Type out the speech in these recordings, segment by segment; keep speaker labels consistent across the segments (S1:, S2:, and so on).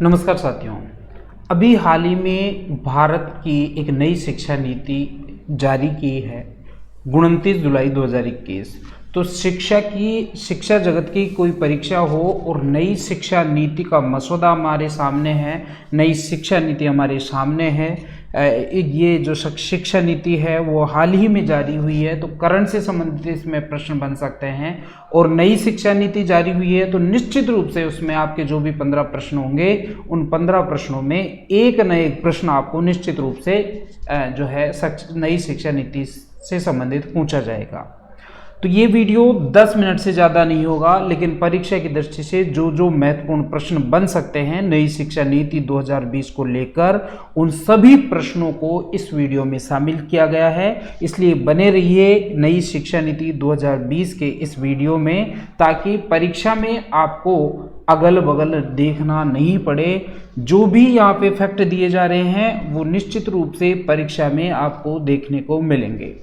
S1: नमस्कार साथियों। अभी हाल ही में भारत की एक नई शिक्षा नीति जारी की है 29 जुलाई 2021। तो शिक्षा जगत की कोई परीक्षा हो और नई शिक्षा नीति का मसौदा हमारे सामने है, नई शिक्षा नीति हमारे सामने है। ये जो शिक्षा नीति है वो हाल ही में जारी हुई है, तो करंट से संबंधित इसमें प्रश्न बन सकते हैं। और नई शिक्षा नीति जारी हुई है तो निश्चित रूप से उसमें आपके जो भी 15 प्रश्न होंगे, उन 15 प्रश्नों में एक न एक प्रश्न आपको निश्चित रूप से जो है नई शिक्षा नीति से संबंधित पूछा जाएगा। तो ये वीडियो 10 मिनट से ज़्यादा नहीं होगा, लेकिन परीक्षा की दृष्टि से जो महत्वपूर्ण प्रश्न बन सकते हैं नई शिक्षा नीति 2020 को लेकर, उन सभी प्रश्नों को इस वीडियो में शामिल किया गया है। इसलिए बने रहिए नई शिक्षा नीति 2020 के इस वीडियो में, ताकि परीक्षा में आपको अगल बगल देखना नहीं पड़े। जो भी यहाँ पे फैक्ट दिए जा रहे हैं वो निश्चित रूप से परीक्षा में आपको देखने को मिलेंगे।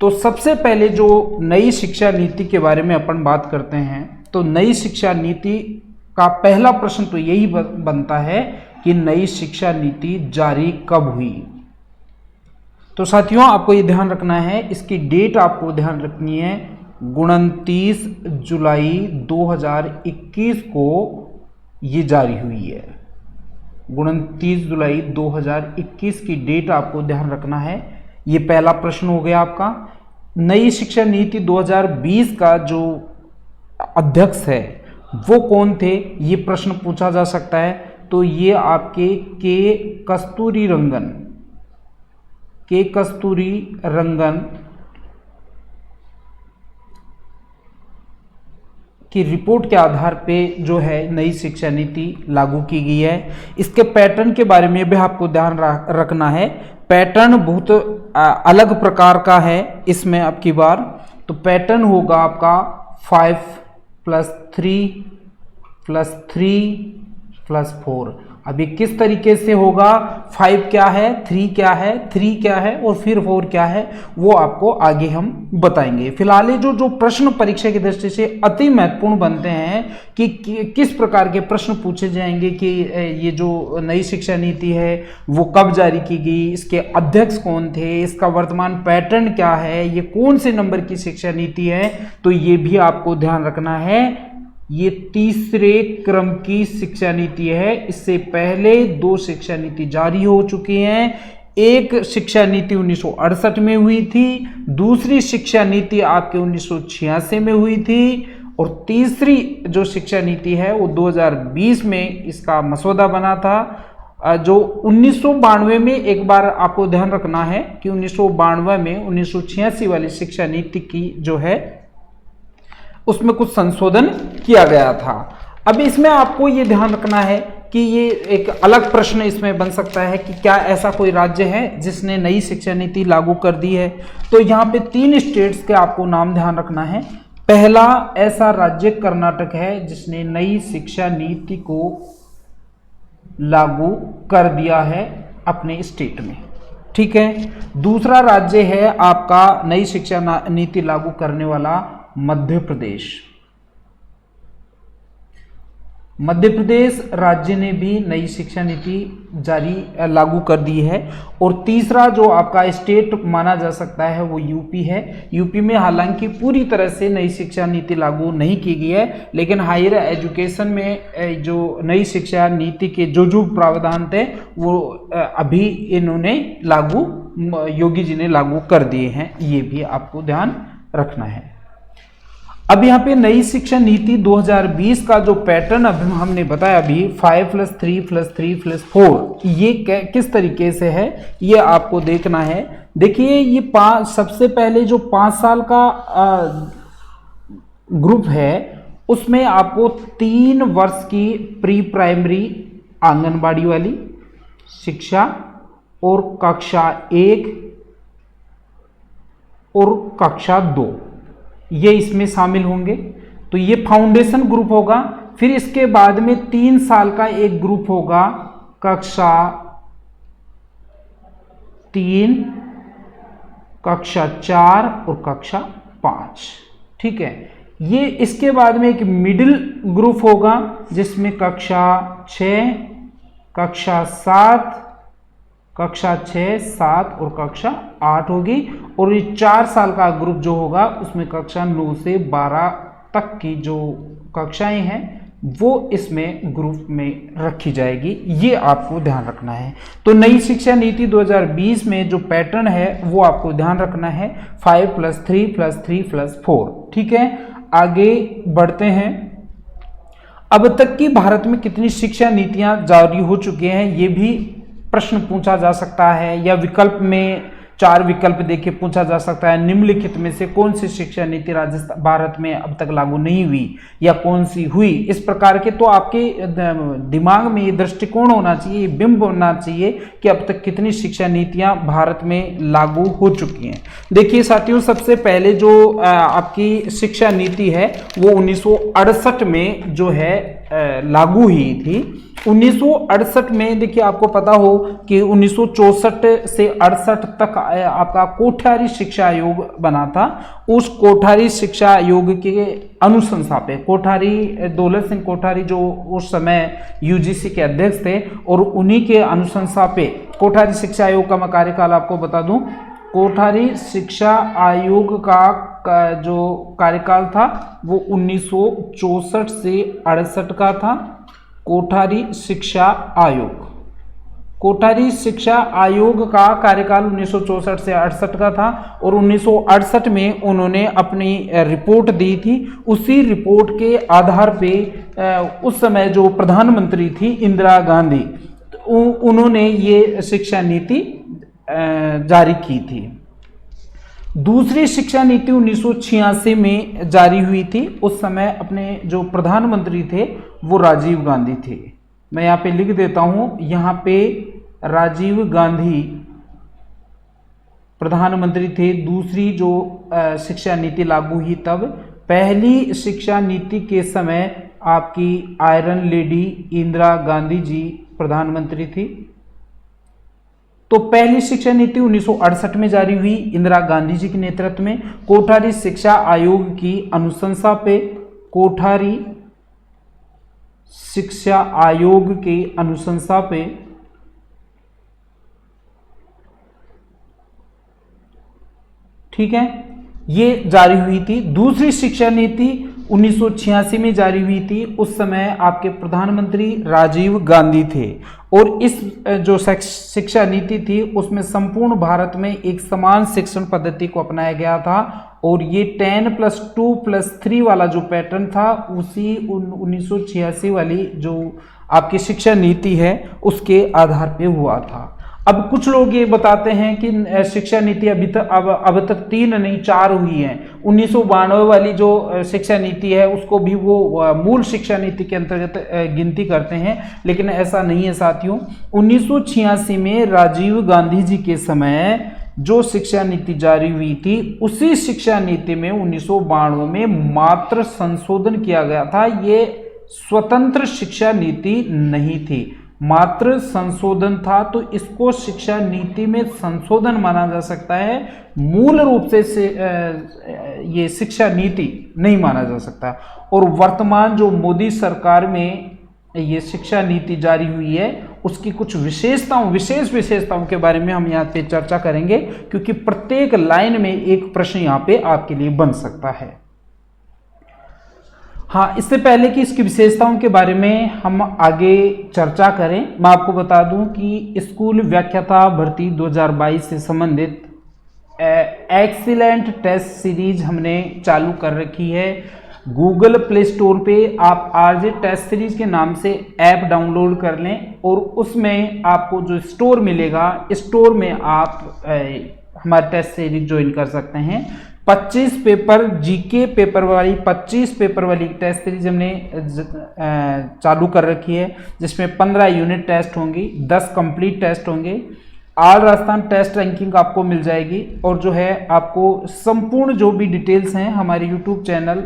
S1: तो सबसे पहले जो नई शिक्षा नीति के बारे में अपन बात करते हैं, तो नई शिक्षा नीति का पहला प्रश्न तो यही बनता है कि नई शिक्षा नीति जारी कब हुई। तो साथियों, आपको ये ध्यान रखना है, इसकी डेट आपको ध्यान रखनी है। 29 जुलाई 2021 को ये जारी हुई है। 29 जुलाई 2021 की डेट आपको ध्यान रखना है। ये पहला प्रश्न हो गया आपका। नई शिक्षा नीति 2020 का जो अध्यक्ष है वो कौन थे, ये प्रश्न पूछा जा सकता है। तो ये आपके के कस्तूरी रंगन की रिपोर्ट के आधार पे जो है नई शिक्षा नीति लागू की गई है। इसके पैटर्न के बारे में भी आपको ध्यान रखना है। पैटर्न बहुत अलग प्रकार का है इसमें अब की बार। तो पैटर्न होगा आपका 5+3+3+4। अभी किस तरीके से होगा, 5 क्या है, 3 क्या है, 3 क्या है और फिर 4 क्या है, वो आपको आगे हम बताएंगे। फिलहाल जो प्रश्न परीक्षा की दृष्टि से अति महत्वपूर्ण बनते हैं कि किस प्रकार के प्रश्न पूछे जाएंगे, कि ये जो नई शिक्षा नीति है वो कब जारी की गई, इसके अध्यक्ष कौन थे, इसका वर्तमान पैटर्न क्या है, ये कौन से नंबर की शिक्षा नीति है, तो ये भी आपको ध्यान रखना है। ये तीसरे क्रम की शिक्षा नीति है। इससे पहले 2 शिक्षा नीति जारी हो चुकी हैं। एक शिक्षा नीति 1968 में हुई थी, दूसरी शिक्षा नीति आपके 1986 में हुई थी, और तीसरी जो शिक्षा नीति है वो 2020 में इसका मसौदा बना था। जो 1992 में, एक बार आपको ध्यान रखना है कि 1992 में 1986 वाली शिक्षा नीति की जो है उसमें कुछ संशोधन किया गया था। अब इसमें आपको ये ध्यान रखना है कि ये एक अलग प्रश्न इसमें बन सकता है कि क्या ऐसा कोई राज्य है जिसने नई शिक्षा नीति लागू कर दी है। तो यहाँ पे 3 स्टेट्स के आपको नाम ध्यान रखना है। पहला ऐसा राज्य कर्नाटक है जिसने नई शिक्षा नीति को लागू कर दिया है अपने स्टेट में, ठीक है। दूसरा राज्य है आपका नई शिक्षा नीति लागू करने वाला मध्य प्रदेश। मध्य प्रदेश राज्य ने भी नई शिक्षा नीति लागू कर दी है। और तीसरा जो आपका स्टेट माना जा सकता है वो यूपी है। यूपी में हालांकि पूरी तरह से नई शिक्षा नीति लागू नहीं की गई है, लेकिन हायर एजुकेशन में जो नई शिक्षा नीति के जो प्रावधान थे वो अभी इन्होंने योगी जी ने लागू कर दिए हैं। ये भी आपको ध्यान रखना है। अब यहाँ पे नई शिक्षा नीति 2020 का जो पैटर्न अभी हमने बताया, अभी 5+3+3+4, ये किस तरीके से है ये आपको देखना है। देखिए, ये सबसे पहले जो 5 साल का ग्रुप है उसमें आपको 3 वर्ष की प्री प्राइमरी आंगनबाड़ी वाली शिक्षा और कक्षा 1 और कक्षा 2 ये इसमें शामिल होंगे। तो ये फाउंडेशन ग्रुप होगा। फिर इसके बाद में 3 साल का एक ग्रुप होगा, कक्षा 3, कक्षा 4 और कक्षा 5, ठीक है। ये इसके बाद में एक मिडिल ग्रुप होगा जिसमें कक्षा 6, कक्षा 7, कक्षा 6, 7 और कक्षा 8 होगी। और ये 4 साल का ग्रुप जो होगा उसमें कक्षा 9 से 12 तक की जो कक्षाएं हैं वो इसमें ग्रुप में रखी जाएगी। ये आपको ध्यान रखना है। तो नई शिक्षा नीति 2020 में जो पैटर्न है वो आपको ध्यान रखना है, 5+3+3+4। ठीक है, आगे बढ़ते हैं। अब तक की भारत में कितनी शिक्षा नीतियां जारी हो चुकी हैं, ये भी प्रश्न पूछा जा सकता है, या विकल्प में 4 विकल्प देके पूछा जा सकता है, निम्नलिखित में से कौन सी शिक्षा नीति राजस्थान भारत में अब तक लागू नहीं हुई या कौन सी हुई, इस प्रकार के। तो आपके दिमाग में ये दृष्टिकोण होना चाहिए, ये बिंब होना चाहिए कि अब तक कितनी शिक्षा नीतियां भारत में लागू हो चुकी हैं। देखिए साथियों, सबसे पहले जो आपकी शिक्षा नीति है वो 1968 में जो है लागू हुई थी। 1968 में देखिए, आपको पता हो कि 1964 से 68 तक आपका कोठारी शिक्षा आयोग बना था। उस कोठारी शिक्षा आयोग के अनुशंसा पे कोठारी दौलत सिंह कोठारी जो उस समय यूजीसी के अध्यक्ष थे, और उन्हीं के अनुशंसा पे कोठारी शिक्षा आयोग का मैं कार्यकाल आपको बता दूं। कोठारी शिक्षा आयोग का जो कार्यकाल था वो 1964 से 68 का था। कोठारी शिक्षा आयोग, कोठारी शिक्षा आयोग का कार्यकाल 1964 से 68 का था, और 1968 में उन्होंने अपनी रिपोर्ट दी थी। उसी रिपोर्ट के आधार पे उस समय जो प्रधानमंत्री थी इंदिरा गांधी, उन्होंने ये शिक्षा नीति जारी की थी। दूसरी शिक्षा नीति 1986 में जारी हुई थी। उस समय अपने जो प्रधानमंत्री थे वो राजीव गांधी थे। मैं यहाँ पे लिख देता हूँ, यहाँ पे राजीव गांधी प्रधानमंत्री थे। दूसरी जो शिक्षा नीति लागू हुई तब। पहली शिक्षा नीति के समय आपकी आयरन लेडी इंदिरा गांधी जी प्रधानमंत्री थी। तो पहली शिक्षा नीति 1968 में जारी हुई इंदिरा गांधी जी के नेतृत्व में, कोठारी शिक्षा आयोग की अनुशंसा पे, कोठारी शिक्षा आयोग के अनुशंसा पे। ठीक है, ये जारी हुई थी। दूसरी शिक्षा नीति 1986 में जारी हुई थी। उस समय आपके प्रधानमंत्री राजीव गांधी थे, और इस जो शिक्षा नीति थी उसमें संपूर्ण भारत में एक समान शिक्षण पद्धति को अपनाया गया था, और ये 10+2+3 वाला जो पैटर्न था उसी 1986 वाली जो आपकी शिक्षा नीति है उसके आधार पे हुआ था। अब कुछ लोग ये बताते हैं कि शिक्षा नीति अभी तक अब तक 3 नहीं 4 हुई है। 1992 वाली जो शिक्षा नीति है उसको भी वो मूल शिक्षा नीति के अंतर्गत गिनती करते हैं, लेकिन ऐसा नहीं है साथियों। 1986 में राजीव गांधी जी के समय जो शिक्षा नीति जारी हुई थी उसी शिक्षा नीति में 1992 में मात्र संशोधन किया गया था। ये स्वतंत्र शिक्षा नीति नहीं थी, मात्र संशोधन था। तो इसको शिक्षा नीति में संशोधन माना जा सकता है, मूल रूप से ये शिक्षा नीति नहीं माना जा सकता। और वर्तमान जो मोदी सरकार में ये शिक्षा नीति जारी हुई है उसकी कुछ विशेष विशेषताओं के बारे में हम यहाँ पे चर्चा करेंगे, क्योंकि प्रत्येक लाइन में एक प्रश्न यहाँ पे आपके लिए बन सकता है। हाँ, इससे पहले कि इसकी विशेषताओं के बारे में हम आगे चर्चा करें, मैं आपको बता दूं कि स्कूल व्याख्याता भर्ती 2022 से संबंधित एक्सीलेंट टेस्ट सीरीज हमने चालू कर रखी है। गूगल प्ले स्टोर पे आप आरजे टेस्ट सीरीज के नाम से ऐप डाउनलोड कर लें, और उसमें आपको जो स्टोर मिलेगा, स्टोर में आप हमारे टेस्ट सीरीज ज्वाइन कर सकते हैं। 25 पेपर जीके पेपर वाली 25 पेपर वाली टेस्ट सीरीज हमने चालू कर रखी है, जिसमें 15 यूनिट टेस्ट होंगी, 10 कंप्लीट टेस्ट होंगे। ऑल राजस्थान टेस्ट रैंकिंग आपको मिल जाएगी, और जो है आपको संपूर्ण जो भी डिटेल्स हैं हमारे YouTube channel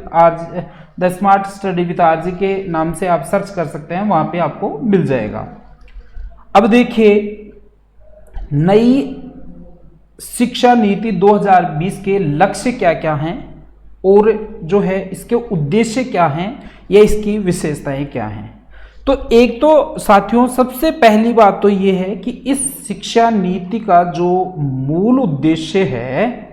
S1: the smart study with RG के नाम से आप सर्च कर सकते हैं, वहाँ पे आपको मिल जाएगा। अब देखिए, नई शिक्षा नीति 2020 के लक्ष्य क्या क्या हैं, और जो है इसके उद्देश्य क्या हैं, या इसकी विशेषताएं क्या हैं। तो एक तो साथियों सबसे पहली बात तो ये है कि इस शिक्षा नीति का जो मूल उद्देश्य है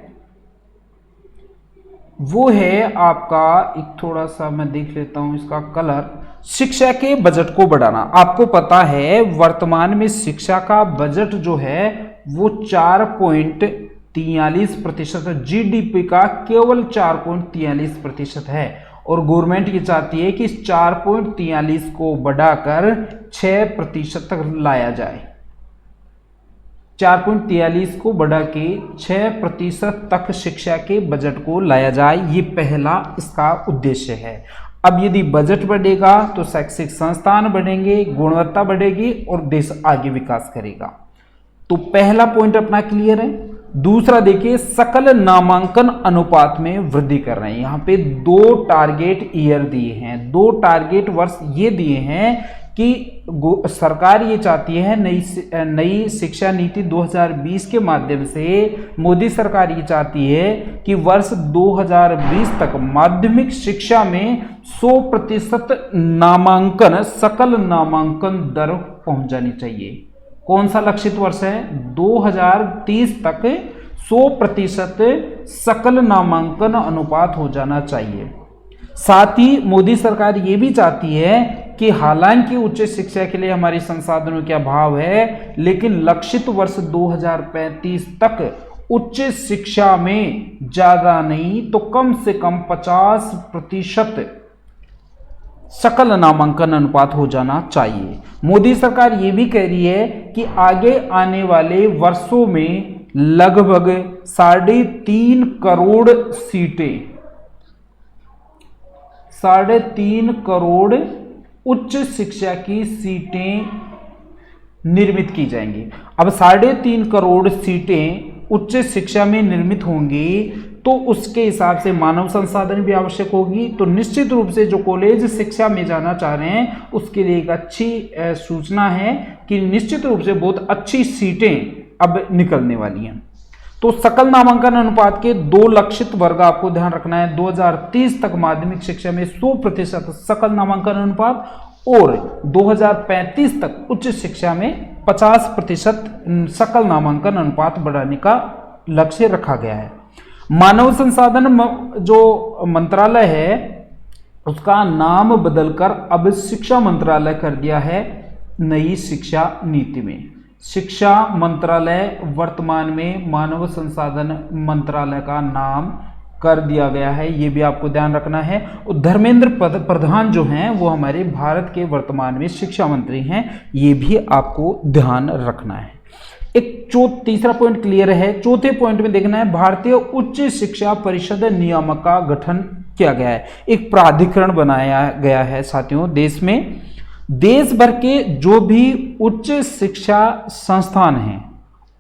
S1: वो है आपका, एक थोड़ा सा मैं देख लेता हूं इसका कलर, शिक्षा के बजट को बढ़ाना। आपको पता है वर्तमान में शिक्षा का बजट जो है वो 4.43% जीडीपी का केवल 4.43% है, और गवर्नमेंट ये चाहती है कि इस 4.43 को बढ़ाकर 6% तक लाया जाए। 4.43 को बढ़ा के 6% तक शिक्षा के बजट को लाया जाए, ये पहला इसका उद्देश्य है। अब यदि बजट बढ़ेगा तो शैक्षिक संस्थान बढ़ेंगे, गुणवत्ता बढ़ेगी और देश आगे विकास करेगा। तो पहला पॉइंट अपना क्लियर है। दूसरा देखिए, सकल नामांकन अनुपात में वृद्धि कर रहे हैं। यहां पे 2 टारगेट ईयर दिए हैं, 2 टारगेट वर्ष ये दिए हैं कि सरकार ये चाहती है नई शिक्षा नीति 2020 के माध्यम से मोदी सरकार ये चाहती है कि वर्ष 2020 तक माध्यमिक शिक्षा में 100% नामांकन, सकल नामांकन दर पहुंच जानी चाहिए। कौन सा लक्षित वर्ष है? 2030 तक 100% सकल नामांकन अनुपात हो जाना चाहिए। साथ ही मोदी सरकार ये भी चाहती है कि हालांकि उच्च शिक्षा के लिए हमारी संसाधनों के अभाव है, लेकिन लक्षित वर्ष 2035 तक उच्च शिक्षा में ज्यादा नहीं तो कम से कम 50% सकल नामांकन अनुपात हो जाना चाहिए। मोदी सरकार ये भी कह रही है कि आगे आने वाले वर्षों में लगभग 3.5 करोड़ सीटें, 3.5 करोड़ उच्च शिक्षा की सीटें निर्मित की जाएंगी। अब 3.5 करोड़ सीटें उच्च शिक्षा में निर्मित होंगी तो उसके हिसाब से मानव संसाधन भी आवश्यक होगी। तो निश्चित रूप से जो कॉलेज शिक्षा में जाना चाह रहे हैं उसके लिए एक अच्छी सूचना है कि निश्चित रूप से बहुत अच्छी सीटें अब निकलने वाली हैं। तो सकल नामांकन अनुपात के 2 लक्षित वर्ग आपको ध्यान रखना है। 2030 तक माध्यमिक शिक्षा में 100% सकल नामांकन अनुपात और 2035 तक उच्च शिक्षा में 50% सकल नामांकन अनुपात बढ़ाने का लक्ष्य रखा गया है। मानव संसाधन जो मंत्रालय है उसका नाम बदलकर अब शिक्षा मंत्रालय कर दिया है नई शिक्षा नीति में। शिक्षा मंत्रालय वर्तमान में मानव संसाधन मंत्रालय का नाम कर दिया गया है, ये भी आपको ध्यान रखना है। और धर्मेंद्र प्रधान जो हैं वो हमारे भारत के वर्तमान में शिक्षा मंत्री हैं, ये भी आपको ध्यान रखना है। एक तीसरा पॉइंट क्लियर है। चौथे पॉइंट में देखना है भारतीय उच्च शिक्षा परिषद नियामक का गठन किया गया है। एक प्राधिकरण बनाया गया है साथियों देश में। देश भर के जो भी उच्च शिक्षा संस्थान हैं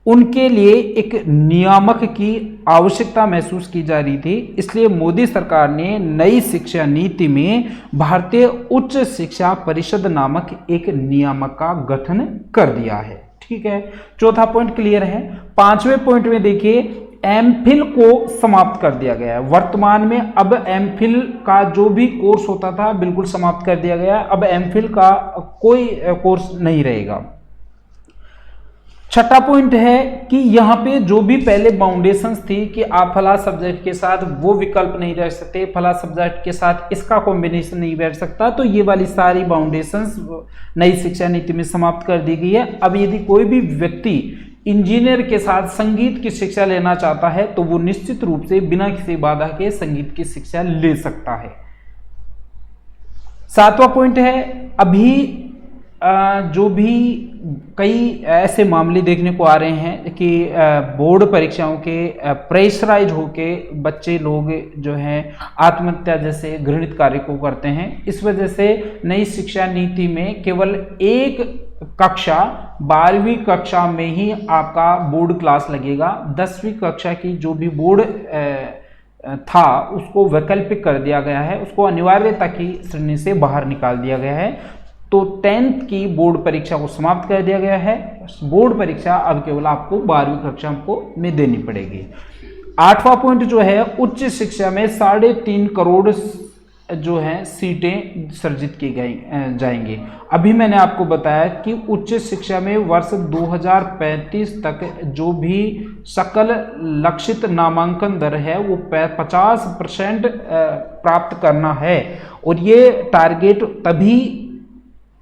S1: उनके लिए एक नियामक की आवश्यकता महसूस की जा रही थी, इसलिए मोदी सरकार ने नई शिक्षा नीति में भारतीय उच्च शिक्षा परिषद नामक एक नियामक का गठन कर दिया है। ठीक है, चौथा पॉइंट क्लियर है। 5वें पॉइंट में देखिए एमफिल को समाप्त कर दिया गया है। वर्तमान में अब एमफिल का जो भी कोर्स होता था बिल्कुल समाप्त कर दिया गया है। अब एमफिल का कोई कोर्स नहीं रहेगा। छठा पॉइंट है कि यहाँ पे जो भी पहले बाउंडेशंस थी कि आप फला सब्जेक्ट के साथ वो विकल्प नहीं रह सकते, फला सब्जेक्ट के साथ इसका कॉम्बिनेशन नहीं बैठ सकता, तो ये वाली सारी बाउंडेशंस नई शिक्षा नीति में समाप्त कर दी गई है। अब यदि कोई भी व्यक्ति इंजीनियर के साथ संगीत की शिक्षा लेना चाहता है तो वो निश्चित रूप से बिना किसी बाधा के संगीत की शिक्षा ले सकता है। 7वां पॉइंट है, अभी जो भी कई ऐसे मामले देखने को आ रहे हैं कि बोर्ड परीक्षाओं के प्रेशराइज होके बच्चे लोग जो हैं आत्महत्या जैसे घृणित कार्य को करते हैं। इस वजह से नई शिक्षा नीति में केवल एक कक्षा 12वीं कक्षा में ही आपका बोर्ड क्लास लगेगा। 10वीं कक्षा की जो भी बोर्ड था उसको वैकल्पिक कर दिया गया है, उसको अनिवार्यता की श्रेणी से बाहर निकाल दिया गया है। तो 10th की बोर्ड परीक्षा को समाप्त कर दिया गया है। बोर्ड परीक्षा अब केवल आपको 12वीं कक्षा में देनी पड़ेगी। 8वां पॉइंट जो है उच्च शिक्षा में 3.5 करोड़ जो है सीटें सृजित की जाएंगी। अभी मैंने आपको बताया कि उच्च शिक्षा में वर्ष 2035 तक जो भी सकल लक्षित नामांकन दर है वो 50% प्राप्त करना है, और ये टारगेट तभी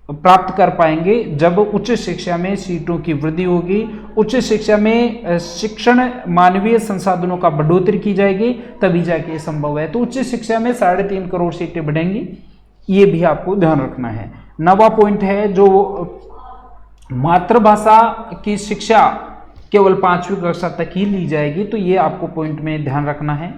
S1: प्राप्त कर पाएंगे जब उच्च शिक्षा में सीटों की वृद्धि होगी, उच्च शिक्षा में शिक्षण मानवीय संसाधनों का बढ़ोतरी की जाएगी, तभी जाके ये संभव है। तो उच्च शिक्षा में 3.5 करोड़ सीटें बढ़ेंगी, ये भी आपको ध्यान रखना है। 9वां पॉइंट है जो मातृभाषा की शिक्षा केवल 5वीं कक्षा तक ही ली जाएगी, तो ये आपको पॉइंट में ध्यान रखना है।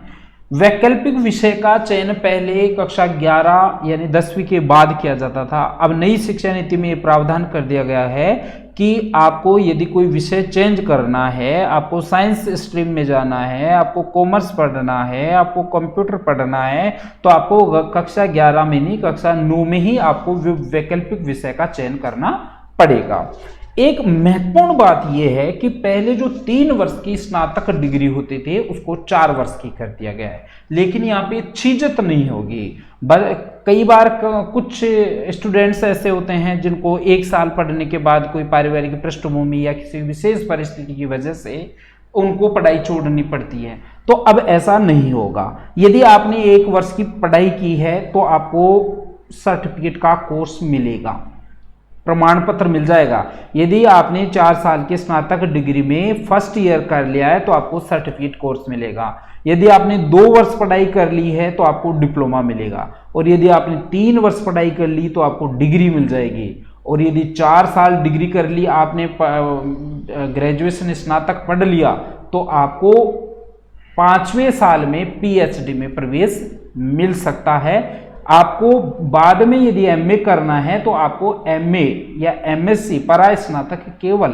S1: वैकल्पिक विषय का चयन पहले कक्षा 11 यानी 10वीं के बाद किया जाता था। अब नई शिक्षा नीति में ये प्रावधान कर दिया गया है कि आपको यदि कोई विषय चेंज करना है, आपको साइंस स्ट्रीम में जाना है, आपको कॉमर्स पढ़ना है, आपको कंप्यूटर पढ़ना है, तो आपको कक्षा 11 में नहीं, कक्षा 9 में ही आपको वैकल्पिक विषय का चयन करना पड़ेगा। एक महत्वपूर्ण बात यह है कि पहले जो 3 वर्ष की स्नातक डिग्री होते थे उसको 4 वर्ष की कर दिया गया है, लेकिन यहाँ पे छिजत नहीं होगी। कई बार कुछ स्टूडेंट्स ऐसे होते हैं जिनको 1 साल पढ़ने के बाद कोई पारिवारिक पृष्ठभूमि या किसी विशेष परिस्थिति की वजह से उनको पढ़ाई छोड़नी पड़ती है, तो अब ऐसा नहीं होगा। यदि आपने 1 वर्ष की पढ़ाई की है तो आपको सर्टिफिकेट का कोर्स मिलेगा, प्रमाण पत्र मिल जाएगा। यदि आपने 4 साल के स्नातक डिग्री में फर्स्ट ईयर कर लिया है तो आपको सर्टिफिकेट कोर्स मिलेगा। यदि आपने 2 वर्ष पढ़ाई कर ली है तो आपको डिप्लोमा मिलेगा, और यदि आपने 3 वर्ष पढ़ाई कर ली तो आपको डिग्री मिल जाएगी, और यदि 4 साल डिग्री कर ली, आपने ग्रेजुएशन स्नातक पढ़ लिया, तो आपको 5वें साल में पीएचडी में प्रवेश मिल सकता है। आपको बाद में यदि एमए करना है तो आपको एमए या एमएससी परा स्नातक केवल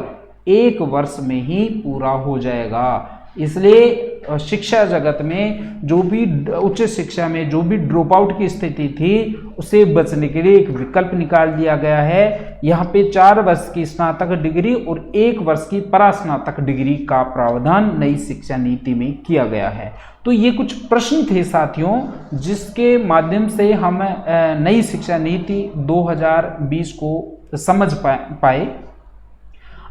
S1: 1 वर्ष में ही पूरा हो जाएगा। इसलिए शिक्षा जगत में जो भी उच्च शिक्षा में जो भी ड्रॉप आउट की स्थिति थी उसे बचने के लिए एक विकल्प निकाल दिया गया है। यहाँ पे 4 वर्ष की स्नातक डिग्री और 1 वर्ष की परास्नातक डिग्री का प्रावधान नई शिक्षा नीति में किया गया है। तो ये कुछ प्रश्न थे साथियों, जिसके माध्यम से हम नई शिक्षा नीति 2020 को समझ पाए।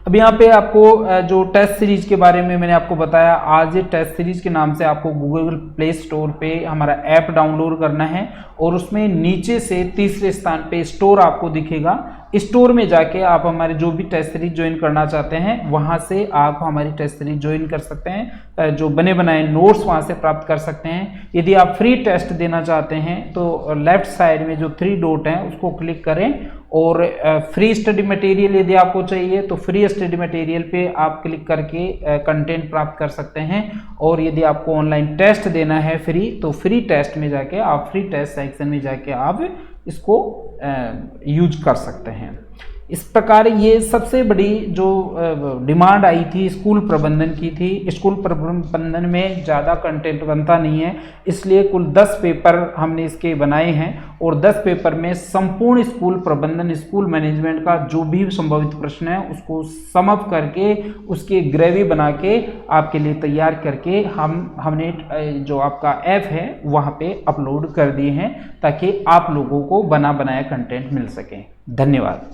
S1: अब यहाँ पे आपको जो टेस्ट सीरीज के बारे में मैंने आपको बताया, आज ये टेस्ट सीरीज के नाम से आपको गूगल प्ले स्टोर पे हमारा ऐप डाउनलोड करना है, और उसमें नीचे से तीसरे स्थान पे स्टोर आपको दिखेगा। स्टोर में जाके आप हमारे जो भी टेस्ट सीरीज ज्वाइन करना चाहते हैं वहां से आप हमारी टेस्ट सीरीज ज्वाइन कर सकते हैं, जो बने बनाए नोट्स वहां से प्राप्त कर सकते हैं। यदि आप फ्री टेस्ट देना चाहते हैं तो लेफ्ट साइड में जो 3 डॉट हैं उसको क्लिक करें, और फ्री स्टडी मटेरियल यदि आपको चाहिए तो फ्री स्टडी मटेरियल पे आप क्लिक करके कंटेंट प्राप्त कर सकते हैं। और यदि आपको ऑनलाइन टेस्ट देना है फ्री, तो फ्री टेस्ट में जाके आप फ्री टेस्ट सेक्शन में जाके आप इसको यूज कर सकते हैं। इस प्रकार ये सबसे बड़ी जो डिमांड आई थी स्कूल प्रबंधन की थी। स्कूल प्रबंधन में ज़्यादा कंटेंट बनता नहीं है, इसलिए कुल 10 पेपर हमने इसके बनाए हैं, और 10 पेपर में संपूर्ण स्कूल प्रबंधन स्कूल मैनेजमेंट का जो भी संभावित प्रश्न है उसको सम अप करके उसके ग्रेवी बना के आपके लिए तैयार करके हमने जो आपका ऐप है वहाँ पे अपलोड कर दिए हैं, ताकि आप लोगों को बना बनाया कंटेंट मिल सके। धन्यवाद।